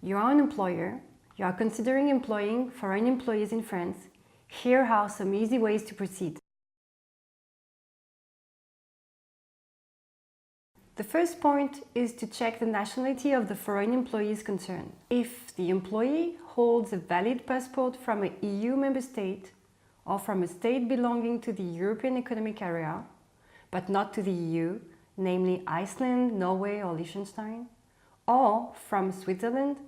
You are an employer, you are considering employing foreign employees in France. Here are some easy ways to proceed. The first point is to check the nationality of the foreign employees concerned. If the employee holds a valid passport from an EU member state or from a state belonging to the European Economic Area, but not to the EU, namely Iceland, Norway or Liechtenstein, or from Switzerland,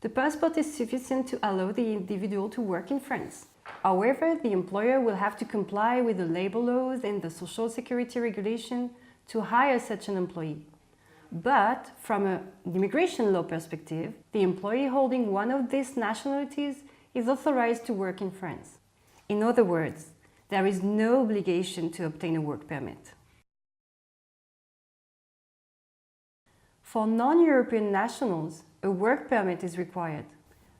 the passport is sufficient to allow the individual to work in France. However, the employer will have to comply with the labor laws and the social security regulation to hire such an employee. But from an immigration law perspective, the employee holding one of these nationalities is authorized to work in France. In other words, there is no obligation to obtain a work permit. For non-European nationals, a work permit is required.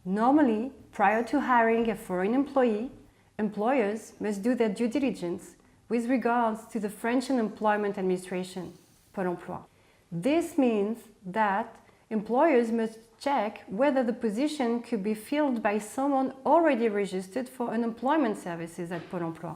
Normally, prior to hiring a foreign employee, employers must do their due diligence with regards to the French Unemployment Administration, Pôle emploi. This means that employers must check whether the position could be filled by someone already registered for unemployment services at Pôle emploi.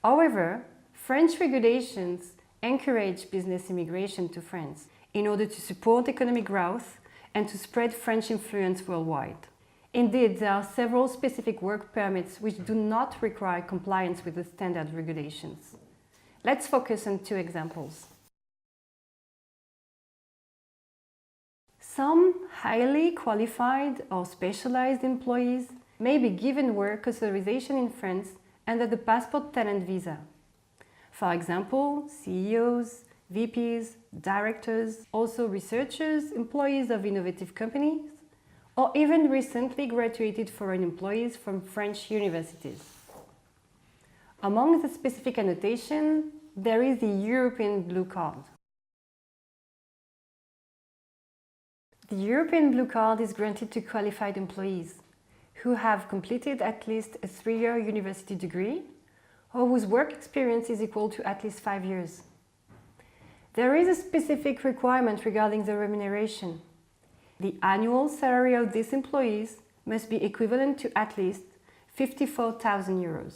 However, French regulations encourage business immigration to France in order to support economic growth and to spread French influence worldwide. Indeed, there are several specific work permits which do not require compliance with the standard regulations. Let's focus on two examples. Some highly qualified or specialized employees may be given work authorization in France under the passport talent visa. For example, CEOs, VPs, directors, also researchers, employees of innovative companies, or even recently graduated foreign employees from French universities. Among the specific annotation, there is the European Blue Card. The European Blue Card is granted to qualified employees who have completed at least a 3-year university degree or whose work experience is equal to at least 5 years. There is a specific requirement regarding the remuneration. The annual salary of these employees must be equivalent to at least 54,000 euros.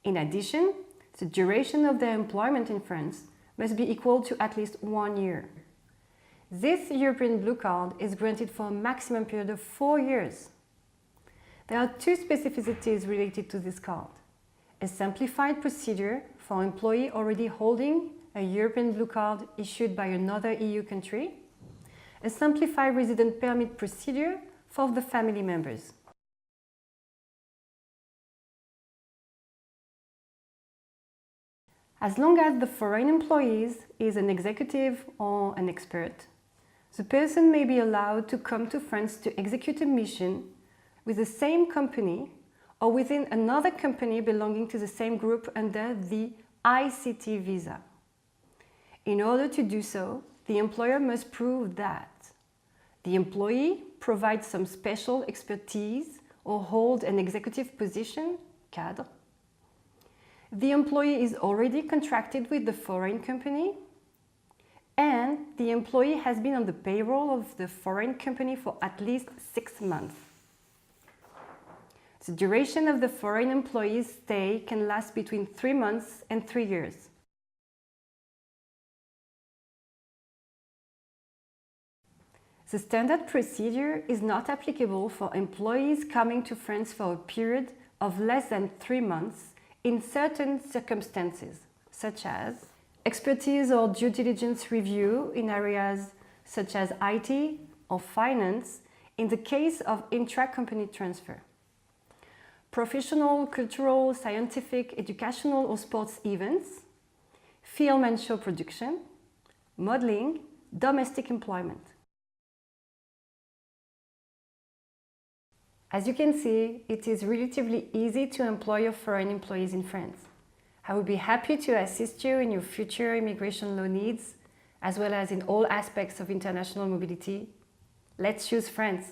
In addition, the duration of their employment in France must be equal to at least 1 year. This European Blue Card is granted for a maximum period of 4 years. There are two specificities related to this card: a simplified procedure for an employee already holding a European Blue Card issued by another EU country, a simplified resident permit procedure for the family members. As long as the foreign employee is an executive or an expert, the person may be allowed to come to France to execute a mission with the same company or within another company belonging to the same group under the ICT visa. In order to do so, the employer must prove that the employee provides some special expertise or hold an executive position, cadre. The employee is already contracted with the foreign company, and the employee has been on the payroll of the foreign company for at least 6 months. The duration of the foreign employee's stay can last between 3 months and 3 years. The standard procedure is not applicable for employees coming to France for a period of less than 3 months in certain circumstances, such as expertise or due diligence review in areas such as IT or finance in the case of intra-company transfer, professional, cultural, scientific, educational or sports events, film and show production, modeling, domestic employment. As you can see, it is relatively easy to employ your foreign employees in France. I would be happy to assist you in your future immigration law needs, as well as in all aspects of international mobility. Let's choose France!